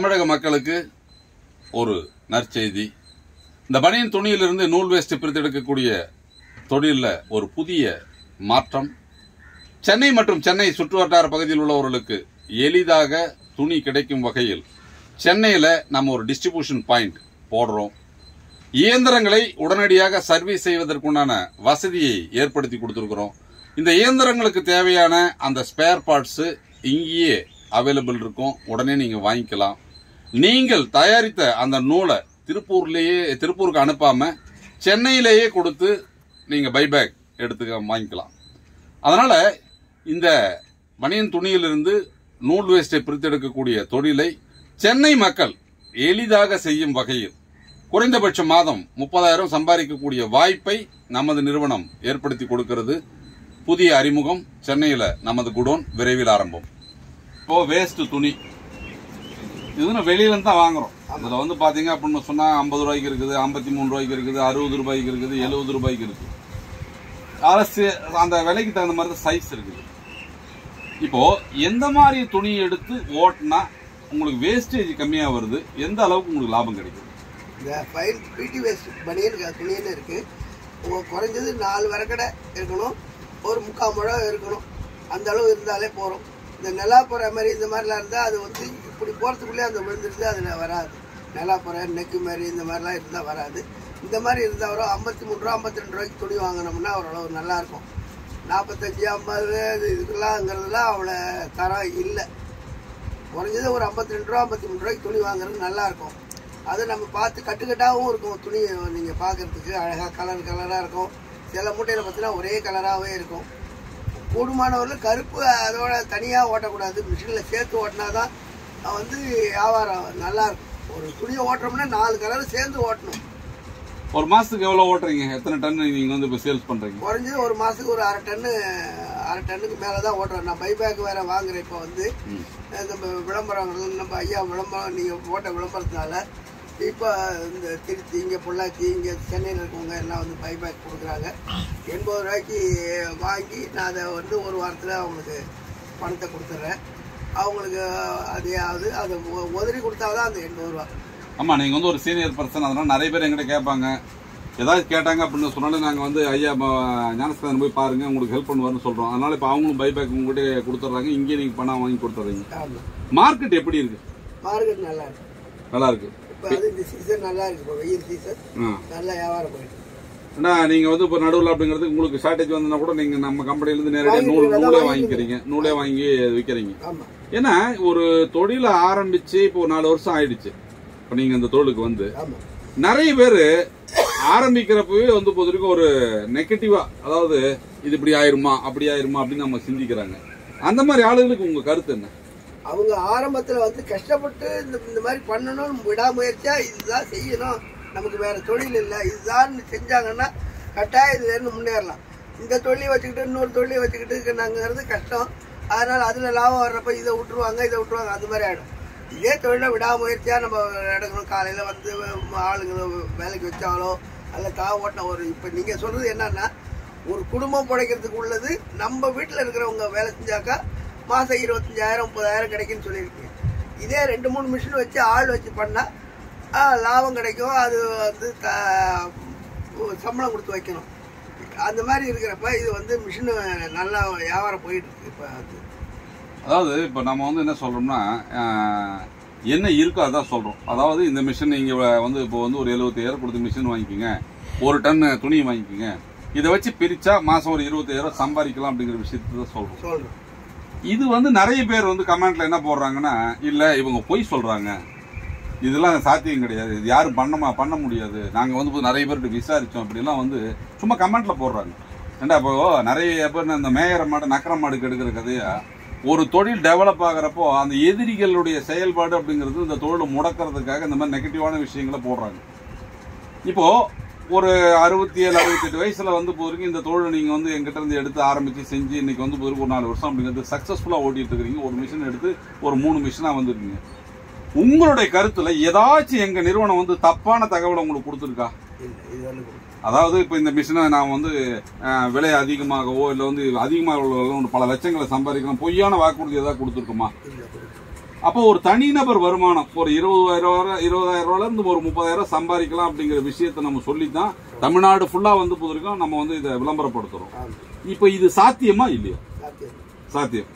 தமிழக மக்களுக்கு ஒரு நற்செய்தி. இந்த பனியன் துணியிலிருந்து நூல் வேஸ்ட் பிரித்தெடுக்கக்கூடிய தொழிலில் ஒரு புதிய மாற்றம். சென்னை மற்றும் சென்னை சுற்றுவட்டார பகுதியில் உள்ளவர்களுக்கு எளிதாக துணி கிடைக்கும் வகையில் சென்னையில் நம்ம ஒரு டிஸ்ட்ரிபியூஷன் பாயிண்ட் போடுறோம். இயந்திரங்களை உடனடியாக சர்வீஸ் செய்வதற்குண்டான வசதியை ஏற்படுத்தி கொடுத்துருக்கிறோம். இந்த இயந்திரங்களுக்கு தேவையான அந்த ஸ்பேர் பார்ட்ஸ் இங்கேயே அவைலபிள் இருக்கும். உடனே நீங்க வாங்கிக்கலாம். நீங்கள் தயாரித்த அந்த நூலை திருப்பூருக்கு அனுப்பாம சென்னையிலேயே கொடுத்து நீங்க பைபேக் எடுத்து வாங்கிக்கலாம். அதனால இந்த பனியன் துணியிலிருந்து நூல் வேஸ்டை பிரித்தெடுக்கக்கூடிய தொழிலை சென்னை மக்கள் எளிதாக செய்யும் வகையில் குறைந்தபட்ச மாதம் 30,000 சம்பாதிக்கக்கூடிய வாய்ப்பை நமது நிறுவனம் ஏற்படுத்தி கொடுக்கிறது. புதிய அறிமுகம். சென்னையில் நமது குடோன் விரைவில் ஆரம்பம். இப்போ வேஸ்ட் துணி இது வெளியில தான் வாங்குறோம். அதுல வந்து பாத்தீங்க அப்படின்னு சொன்னா 50 ரூபாய்க்கு இருக்குது, 53 ரூபாய்க்கு இருக்குது, 60 ரூபாய்க்கு இருக்குது, 70 ரூபாய்க்கு இருக்குது. அந்த விலைக்கு தகுந்த மாதிரி சைஸ் இருக்குது. இப்போ எந்த மாதிரி துணி எடுத்து ஓட்டினா உங்களுக்கு வேஸ்டேஜ் கம்மியா வருது, எந்த அளவுக்கு உங்களுக்கு லாபம் கிடைக்கும்? இந்த பிடி வேஸ்ட் பனியன் துணின்னு இருக்கு. குறைஞ்சது 4 வரக்கடை இருக்கணும், ஒரு 3/4 முழம் இருக்கணும். அந்த அளவு இருந்தாலே போறோம். இந்த நிலாப்புற மாதிரி இந்த மாதிரிலாம் இருந்தால் அது வந்து இப்படி போகிறதுக்குள்ளே அந்த விழுந்துருது, அதில் வராது. நிலாப்புற நெக்கு மாதிரி இந்த மாதிரிலாம் இருந்தால் வராது. இந்த மாதிரி இருந்தால் வரும். 53 ரூபா 52 ரூபாய்க்கு துணி வாங்கினோம்னா ஓரளவு நல்லாயிருக்கும். 45 50 இதுக்கெல்லாம்ங்கிறதுலாம் அவ்வளோ தரம் இல்லை. குறைஞ்சது ஒரு 52 ரூபா 53 ரூபாய்க்கு துணி வாங்குறது நல்லாயிருக்கும். அதை நம்ம பார்த்து கட்டுக்கட்டாகவும் இருக்கும். துணி நீங்கள் பார்க்குறதுக்கு அழகாக கலராக இருக்கும். சில மூட்டையில் பார்த்தீங்கன்னா ஒரே கலராகவே இருக்கும். கூடுமானவர்கள் கருப்பு அதோட தனியாக ஓட்டக்கூடாது, மிஷினில் சேர்த்து ஓட்டினாதான் வந்து வியாபாரம் நல்லாயிருக்கும். ஒரு துணியை ஓட்டுறோம்னா 4 கலர் சேர்ந்து ஓட்டணும். ஒரு மாதத்துக்கு எவ்வளோ ஓட்டுறீங்க? எத்தனை டன் நீங்கள் வந்து இப்போ சேல்ஸ் பண்ணுறீங்க? குறைஞ்சது ஒரு மாதத்துக்கு ஒரு அரை டன்னுக்கு மேலே தான் ஓட்டுறோம். நான் பைபேக் வேறு வாங்குறேன். இப்போ வந்து நம்ம விளம்பரம், நம்ம ஐயா விளம்பரம் நீங்கள் போட்ட விளம்பரத்தினால இப்போ இந்த திருச்சி, இங்கே பொள்ளாச்சி, இங்கே சென்னையில் இருக்கவங்க எல்லாம் வந்து பைபேக் கொடுக்குறாங்க. 80 ரூபாய்க்கு வாங்கி நான் அதை வந்து ஒரு வாரத்தில் அவங்களுக்கு பணத்தை கொடுத்துட்றேன். அவங்களுக்கு அதையாவது அதை உதறி கொடுத்தாதான் அந்த 80 ரூபா. ஆமாம், நீங்கள் வந்து ஒரு சீனியர் பர்சன், அதனால் நிறைய பேர் எங்கிட்ட கேட்பாங்க. ஏதாவது கேட்டாங்க அப்படின்னு சொன்னாலும் நாங்கள் வந்து ஐயா ஞானஸ்தானம் போய் பாருங்கள், உங்களுக்கு ஹெல்ப் பண்ணுவார்னு சொல்கிறோம். அதனால் இப்போ அவங்களும் பைபேக் உங்கள்கிட்ட கொடுத்துட்றாங்க. இங்கே நீங்கள் பணம் வாங்கி கொடுத்துட்றீங்க. மார்க்கெட் எப்படி இருக்கு? மார்க்கெட் நல்லா இருக்கு. நல்லா இருக்கு. இந்த சீசன் நல்லா இருக்கு. இப்போ வெயில் சீசன் நல்லா வியாபாரம் போயிட்டு. ஏன்னா நீங்க வந்து இப்போ நடுவில் அப்படிங்கிறது உங்களுக்கு ஷார்டேஜ் வந்தா கூட நீங்க நம்ம கம்பெனிலேருந்து நேரடியாக நூலே வாங்கிக்கிறீங்க, நூலே வாங்கி விற்கிறீங்க. ஏன்னா ஒரு தொழிலை ஆரம்பிச்சு இப்போ 4 வருஷம் ஆயிடுச்சு. இப்போ நீங்க இந்த தொழிலுக்கு வந்து நிறைய பேர் ஆரம்பிக்கிறப்பவே வந்து பொதுவரைக்கும் ஒரு நெகட்டிவா, அதாவது இது இப்படி ஆயிருமா அப்படி ஆயிருமா அப்படின்னு நம்ம சிந்திக்கிறாங்க. அந்த மாதிரி ஆளுகளுக்கு உங்க கருத்து என்ன? அவங்க ஆரம்பத்தில் வந்து கஷ்டப்பட்டு இந்த மாதிரி பண்ணணும்னு விடாமுயற்சியா இதுதான் செய்யணும், நமக்கு வேற தொழில் இல்லை, இதுதான் செஞ்சாங்கன்னா கட்டாயம் இதுல இருந்து முன்னேறலாம். இந்த தொழிலை வச்சுக்கிட்டு இன்னொரு தொழிலை வச்சுக்கிட்டு நாங்கிறது கஷ்டம். அதனால அதுல லாபம் வர்றப்ப இதை விட்டுருவாங்க அந்த மாதிரி ஆயிடும். இதே தொழிலை விடாமுயற்சியா நம்ம எடுக்கணும். காலையில வந்து ஆளுங்களை வேலைக்கு வச்சாலோ அல்ல ஓட்ட ஒரு இப்ப நீங்க சொல்றது என்னன்னா, ஒரு குடும்பம் பிழைக்கிறதுக்கு உள்ளது நம்ம வீட்டுல இருக்கிறவங்க வேலை செஞ்சாக்கா மாசம் 25,000 30,000 கிடைக்குன்னு சொல்லியிருக்கீங்க. இதே 2-3 மிஷின் வச்சு ஆள் வச்சு பண்ணா லாபம் கிடைக்கும். அது வந்து சம்பளம் கொடுத்து வைக்கணும். அந்த மாதிரி இருக்கிறப்ப இது வந்து மிஷின் நல்லா வியாபாரம் போயிட்டு இருக்கு. இப்போ அதாவது இப்போ நம்ம வந்து என்ன சொல்றோம்னா, என்ன இருக்கோ அதான் சொல்றோம். அதாவது இந்த மிஷின் நீங்க வந்து இப்போ வந்து ஒரு 75,000 கொடுத்து மிஷின் வாங்கிக்கோங்க, 1 டன் துணி வாங்கிக்கோங்க, இதை வச்சு பிரிச்சா மாசம் ஒரு 25,000 சம்பாதிக்கலாம் அப்படிங்கிற விஷயத்தை தான் சொல்றோம். இது வந்து நிறைய பேர் வந்து கமெண்ட்ல என்ன போடுறாங்கன்னா, இல்ல இவங்க பொய் சொல்றாங்க, இதெல்லாம் சாத்தியம் கிடையாது, இது யாரும் பண்ண முடியாது, நாங்க வந்து நிறைய பேர்கிட்ட விசாரிச்சோம் அப்படிலாம் வந்து சும்மா கமெண்ட்ல போடுறாங்க. ஏண்டா இப்போ நிறைய பேர் இந்த மேயற மாடு நக்கர மாடுக்கு எடுக்கிற கதையா, ஒரு தொழில் டெவலப் ஆகிறப்போ அந்த எதிரிகளுடைய செயல்பாடு அப்படிங்கிறது இந்த தொழிலை முடக்கிறதுக்காக இந்த மாதிரி நெகட்டிவான விஷயங்களை போடுறாங்க. இப்போ ஒரு 67-68 வயசுல வந்து போறீங்க, இந்த தொழிலை நீங்க வந்து எங்கிட்ட இருந்து எடுத்து ஆரம்பிச்சு செஞ்சு இன்னைக்கு வந்து போறீங்க ஒரு 4 வருஷம் அப்படிங்கிறது சக்சஸ்ஃபுல்லா ஓட்டிட்டு இருக்கீங்க. ஒரு மிஷின் எடுத்து ஒரு 3 மிஷினா வந்துருக்கீங்க. உங்களுடைய கருத்துல ஏதாச்சும் எங்க நிறுவனம் வந்து தப்பான தகவலை உங்களுக்கு கொடுத்துருக்கா? அதாவது இப்ப இந்த மிஷினை நான் வந்து விலை அதிகமாகவோ இல்ல வந்து அதிகமாக பல லட்சங்களை சம்பாதிக்கலாம் பொய்யான வாக்குறுதி ஏதாவது கொடுத்துருக்குமா? அப்போ ஒரு தனிநபர் வருமானம் ஒரு 20,000 ரூபாயில இருந்து ஒரு 30,000 சம்பாதிக்கலாம் அப்படிங்கிற விஷயத்த நம்ம சொல்லித்தான் தமிழ்நாடு ஃபுல்லா வந்து புதுவரைக்கும் நம்ம வந்து இதை விளம்பரப்படுத்துறோம். இப்போ இது சாத்தியமா இல்லையா? சாத்தியம்.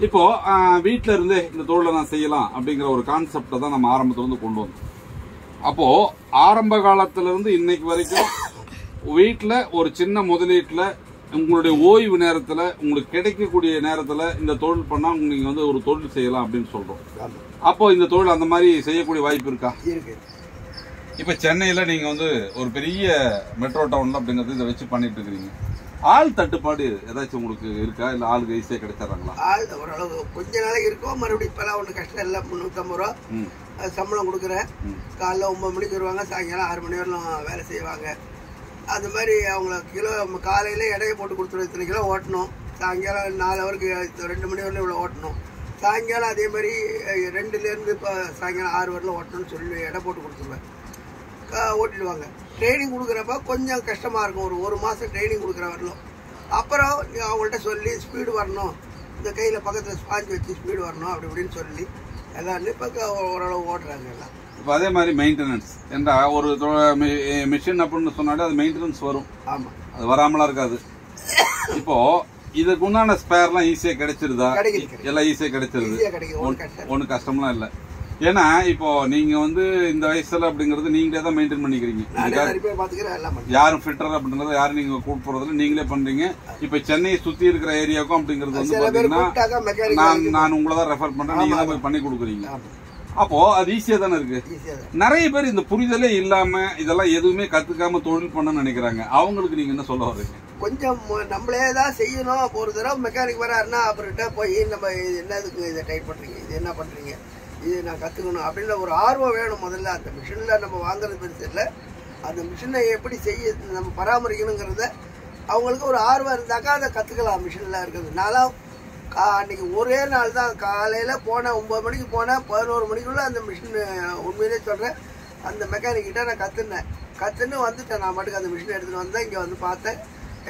இப்போ வீட்டுல இருந்தே இந்த தொழிலை நான் செய்யலாம் அப்படிங்கிற ஒரு கான்செப்டை தான் நம்ம ஆரம்பத்துல இருந்து கொண்டு வந்தோம். அப்போ ஆரம்ப காலத்துல இருந்து இன்னைக்கு வரைக்கும் வீட்டுல ஒரு சின்ன முதலீட்டுல உங்களுடைய ஓய்வு நேரத்துல உங்களுக்கு கிடைக்கக்கூடிய நேரத்துல இந்த தொழில் பண்ணா நீங்க வந்து ஒரு தொழில் செய்யலாம் அப்படின்னு சொல்றோம். அப்போ இந்த தொழில் அந்த மாதிரி செய்யக்கூடிய வாய்ப்பு இருக்கா? இப்ப சென்னையில நீங்க வந்து ஒரு பெரிய மெட்ரோ டவுன்ல அப்படிங்கறது இதை வச்சு பண்ணிட்டு இருக்கிறீங்க. ஆள் தட்டுப்பாடு ஏதாச்சும் உங்களுக்கு இருக்கா? இல்ல ஆளுக்கு ஈஸியா கிடைச்சிடறாங்களா? ஆள் ஓரளவு கொஞ்ச நாளைக்கு இருக்கும். மறுபடியும் இப்பெல்லாம் ஒண்ணு கஷ்டம் இல்ல. 350 ரூபா சம்பளம் கொடுக்குறேன். காலைல 9 மணிக்கு வருவாங்க, சாயங்காலம் 6 மணி வரலாம் வேலை செய்வாங்க. அது மாதிரி அவங்க கிலோ காலையில எடையை போட்டு கொடுத்துருவோம். இத்தனை கிலோ ஓட்டணும். சாயங்காலம் 4 ஹவருக்கு 2 மணி வரலாம் இவ்வளோ ஓட்டணும். சாயங்காலம் அதே மாதிரி 2லேருந்து இப்போ சாயங்காலம் 6 வரலாம் ஓட்டணும்னு சொல்லி எடை போட்டு கொடுத்துருவேன். ஓட்டிடுவாங்க. ட்ரைனிங் கொடுக்குறப்ப கொஞ்சம் கஷ்டமாக இருக்கும். ஒரு மாதம் ட்ரைனிங் கொடுக்குற வரலாம். அப்புறம் அவங்கள்ட்ட சொல்லி ஸ்பீடு வரணும், இந்த கையில் பக்கத்தில் ஸ்பாஞ்ச் வச்சு ஸ்பீடு வரணும் அப்படி இப்படின்னு சொல்லி எல்லாரும் இப்போ ஓரளவு ஓட்டுறாங்க எல்லாம். இப்போ அதே மாதிரி மெயின்டெனன்ஸ் என்ற ஒரு மிஷின் அப்படின்னு சொன்னாலே அது மெயின்டெனன்ஸ் வரும். ஆமாம், அது வராமலாம் இருக்காது. இப்போ இதுக்கு உண்டான ஸ்பேர்லாம் ஈஸியாக கிடைச்சிருதா? எல்லாம் ஈஸியாக கிடைச்சிருது. ஒன்றும் கஷ்டம்லாம் இல்லை. ஏன்னா இப்போ நீங்க வந்து இந்த வயசுல அப்படிங்கறது நீங்களே தான் மெயின்டைன் பண்ணிக்கிறீங்க. யாரும் ஃபிட்டர் அப்படின்றத யாரும் நீங்க கூட்டு போறதுல நீங்களே பண்றீங்க. இப்ப சென்னையை சுத்தி இருக்கிற ஏரியாவுக்கும் அப்படிங்கறது வந்து பாத்தீங்கன்னா நான் உங்களை தான் ரெஃபர் பண்றேன், நீங்க தான் போய் பண்ணி கொடுக்குறீங்க. அப்போ அது ஈஸியா தானே இருக்கு. நிறைய பேர் இந்த புரிதலே இல்லாம இதெல்லாம் எதுவுமே கத்துக்காம தொழில் பண்ண நினைக்கிறாங்க. அவங்களுக்கு நீங்க என்ன சொல்ல வர்றீங்க? கொஞ்சம் நம்மளே தான் செய்யணும். ஒரு தடவை மெக்கானிக் வராருன்னா அவர்கிட்ட போய் நம்ம என்னதுக்கு இதை டைட் பண்றீங்க, இது என்ன பண்றீங்க, இது நான் கற்றுக்கணும் அப்படின்ற ஒரு ஆர்வம் வேணும். முதல்ல அந்த மிஷினில் நம்ம வாங்குறது பெருசு இல்லை, அந்த மிஷினை எப்படி செய்ய நம்ம பராமரிக்கணுங்கிறத அவங்களுக்கு ஒரு ஆர்வம் இருந்தாக்கா அதை கற்றுக்கலாம். மிஷினில் இருக்கிறது நானும் அன்றைக்கி ஒரே நாள் தான் காலையில் போனேன், 9 மணிக்கு போனேன், 11 மணிக்குள்ளே அந்த மிஷின் உண்மையிலே சொல்கிறேன் அந்த மெக்கானிக்கிட்ட நான் கற்றுன்னு வந்துட்டேன். நான் மட்டுக்கு அந்த மிஷினை எடுத்துகிட்டு வந்தேன். இங்கே வந்து பார்த்தேன்,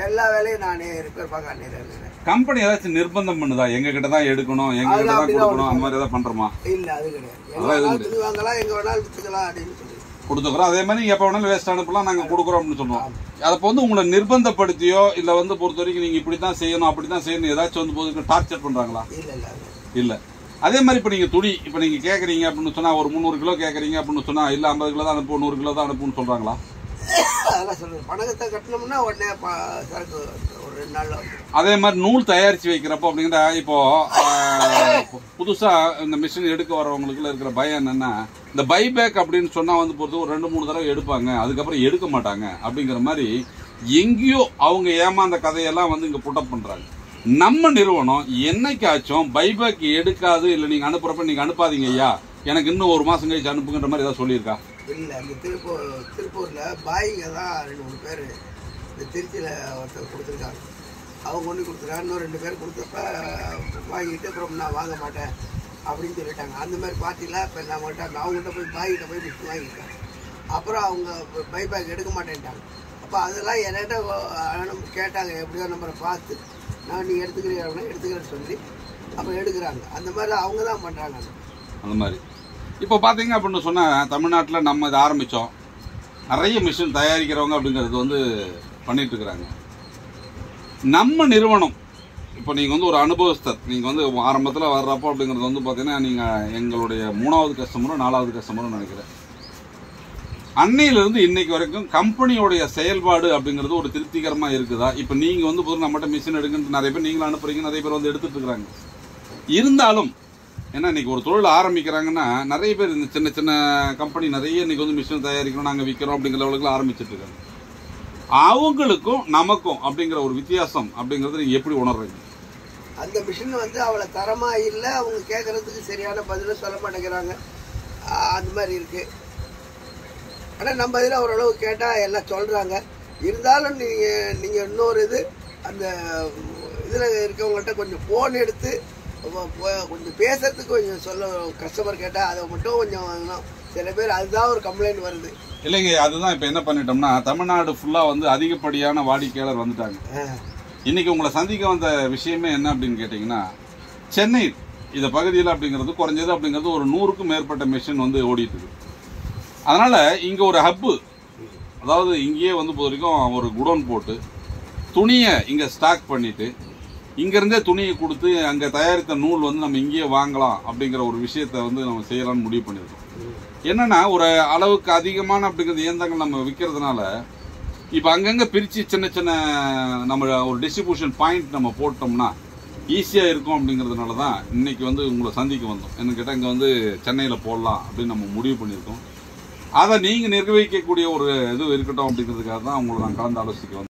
எல்லா வேலையும் நானே ரிப்பேர் பார்க்க அன்னையில. கம்பெனி ஏதாச்சும் நிர்பந்தம் பண்ணுதா? எங்க கிட்ட தான் எடுக்கணும், எங்க கிட்ட தான் கொடுக்கணும், அந்த மாதிரி ஏதாவது பண்றோமா? இல்ல, அது கிடையாது. துணி வாங்கலாம், எங்க வேணாலும் வித்துக்கலாம் அப்படின்னு சொல்லி கொடுத்துக்கிறோம். அதே மாதிரி நீங்க எப்ப வேணாலும் வேஸ்ட் அனுப்பலாம், நாங்க கொடுக்குறோம் அப்படின்னு சொல்லுவோம். அப்போ வந்து உங்களை நிர்பந்தப்படுத்தியோ இல்ல வந்து பொறுத்த வரைக்கும் நீங்க இப்படித்தான் செய்யணும் அப்படித்தான் செய்யணும் ஏதாச்சும் வந்து போது டார்ச்சர் பண்றாங்களா? இல்ல. அதே மாதிரி இப்ப நீங்க துணி இப்ப நீங்க கேக்குறீங்க அப்படின்னு சொன்னா ஒரு 300 கிலோ கேக்குறீங்க அப்படின்னு சொன்னா இல்ல 50 கிலோ தான் அனுப்பு, 100 கிலோ தான் அனுப்புன்னு சொல்றாங்களா? அதெல்லாம் சொல்றது. பணத்தை கட்டணும்னா உடனே சரக்கு ஒரு 2 நாள்ல. அதே மாதிரி நூல் தயாரிச்சு வைக்கிறப்போ அப்படிங்கிற இப்போ புதுசா இந்த மிஷின் எடுக்க வரவங்களுக்கு இருக்கிற பயம் என்னன்னா, இந்த பைபேக் அப்படின்னு சொன்னா வந்து பொறுத்து ஒரு 2-3 தடவை எடுப்பாங்க, அதுக்கப்புறம் எடுக்க மாட்டாங்க அப்படிங்கிற மாதிரி எங்கேயோ அவங்க ஏமாந்த கதையெல்லாம் வந்து இங்க புட்டப் பண்றாங்க. நம்ம நிறுவனம் என்னைக்காச்சும் பைபேக் எடுக்காது, இல்ல நீங்க அனுப்புறப்ப நீங்க அனுப்பாதீங்க ஐயா, எனக்கு இன்னும் 1 மாசம் கழிச்சு அனுப்புங்கிற மாதிரி ஏதாவது சொல்லியிருக்கா? இல்லை, அந்த திருப்பூர்ல பாய்ங்க தான் 2-3 பேர் இந்த திருச்சியில் ஒருத்தர் கொடுத்துருக்காங்க. அவங்க கொண்டு கொடுத்துருக்காங்க. இன்னும் 2 பேர் கொடுத்தப்ப வாங்கிட்டு அப்புறம் நான் வாங்க மாட்டேன் அப்படின்னு சொல்லிட்டாங்க. அந்த மாதிரி பார்ட்டிலாம் இப்போ அவங்ககிட்ட போய் பாய்கிட்ட போய் மிஷின் வாங்கிட்டாங்க. அப்புறம் அவங்க பைபேக் எடுக்க மாட்டேன்ட்டாங்க. அப்போ அதெல்லாம் என்கிட்ட கேட்டாங்க, எப்படியோ நம்பரை பார்த்து நான் நீ எடுத்துக்கிறீங்கன்னா எடுத்துக்கிறேன்னு சொல்லி அப்போ எடுக்கிறாங்க. அந்த மாதிரி அவங்க தான் பண்ணுறாங்க. அந்த மாதிரி இப்போ பார்த்தீங்க அப்படின்னு சொன்னால் தமிழ்நாட்டில் நம்ம இதை ஆரம்பித்தோம், நிறைய மிஷின் தயாரிக்கிறவங்க அப்படிங்கிறது வந்து பண்ணிட்டு இருக்கிறாங்க. நம்ம நிறுவனம் இப்போ நீங்கள் வந்து ஒரு அனுபவஸ்தர், நீங்கள் வந்து ஆரம்பத்தில் வர்றப்போ அப்படிங்கிறது வந்து பார்த்தீங்கன்னா நீங்கள் எங்களுடைய 3வது கஸ்டமரோ 4வது கஸ்டமரோ நினைக்கிறேன். அன்னையிலிருந்து இன்னைக்கு வரைக்கும் கம்பெனியோடைய செயல்பாடு அப்படிங்கிறது ஒரு திருப்திகரமாக இருக்குதா? இப்போ நீங்கள் வந்து பொதுவாக நம்மகிட்ட மிஷின் எடுக்குன்னு நிறைய பேர் நீங்களும் அனுப்புறீங்க, நிறைய பேர் வந்து எடுத்துட்டு இருக்கிறாங்க. இருந்தாலும் ஏன்னா இன்னைக்கு ஒரு தொழில் ஆரம்பிக்கிறாங்கன்னா நிறைய பேர் இந்த சின்ன சின்ன கம்பெனி நிறைய இன்னைக்கு வந்து மிஷின் தயாரிக்கிறோம், நாங்கள் விற்கிறோம் அப்படிங்கிற அளவுக்கு ஆரம்பிச்சுட்டு இருக்காங்க. அவங்களுக்கும் நமக்கும் அப்படிங்கிற ஒரு வித்தியாசம் அப்படிங்கறத நீங்க எப்படி உணர்றீங்க? அந்த மிஷின் வந்து அவ்வளோ தரமா இல்லை, அவங்க கேட்கறதுக்கு சரியான பதில சொல்ல மாட்டேங்கிறாங்க, அந்த மாதிரி இருக்கு. ஆனால் நம்ம இதில் ஓரளவு கேட்டால் எல்லாம் சொல்றாங்க. இருந்தாலும் நீங்க இன்னொரு இது அந்த இதில் இருக்கவங்கள்ட்ட கொஞ்சம் ஃபோன் எடுத்து கொஞ்சம் பேசுறதுக்கு கொஞ்சம் சொல்ல, கஸ்டமர் கேட்டால் அதை மட்டும் கொஞ்சம் சில பேர் அதுதான் ஒரு கம்ப்ளைண்ட் வருது. இல்லைங்க, அதுதான் இப்போ என்ன பண்ணிட்டோம்னா தமிழ்நாடு ஃபுல்லா வந்து அதிகப்படியான வாடிக்கையாளர் வந்துட்டாங்க. இன்னைக்கு உங்களை சந்திக்க வந்த விஷயமே என்ன அப்படின்னு கேட்டீங்கன்னா, சென்னை இந்த பகுதியில் அப்படிங்கிறது குறைஞ்சது அப்படிங்கிறது ஒரு 100க்கும் மேற்பட்ட மிஷின் வந்து ஓடிட்டு இருக்கு. அதனால இங்க ஒரு ஹப்பு, அதாவது இங்கேயே வந்து பொறுத்த வரைக்கும் ஒரு குடோன் போட்டு துணியை இங்க ஸ்டாக் பண்ணிட்டு இங்கிருந்தே துணியை கொடுத்து அங்க தயாரித்த நூல் வந்து நம்ம இங்கேயே வாங்கலாம் அப்படிங்கிற ஒரு விஷயத்த வந்து நம்ம செய்யலாம்னு முடிவு பண்ணியிருக்கோம். என்னன்னா ஒரு அளவுக்கு அதிகமான அப்படிங்கிறது இயந்திரங்கள் நம்ம விற்கிறதுனால இப்போ அங்கங்க பிரிச்சு சின்ன சின்ன நம்ம ஒரு டிஸ்ட்ரிபியூஷன் பாயிண்ட் நம்ம போட்டோம்னா ஈஸியா இருக்கும் அப்படிங்கிறதுனால தான் இன்னைக்கு வந்து உங்களை சந்திக்க வந்தோம். என்ன கேட்டால் இங்க வந்து சென்னையில போடலாம் அப்படின்னு நம்ம முடிவு பண்ணியிருக்கோம். அதை நீங்க நிர்வகிக்கக்கூடிய ஒரு இது இருக்கட்டும் அப்படிங்கிறதுக்காக தான் உங்களை நான் கலந்து ஆலோசிக்க வந்தோம்.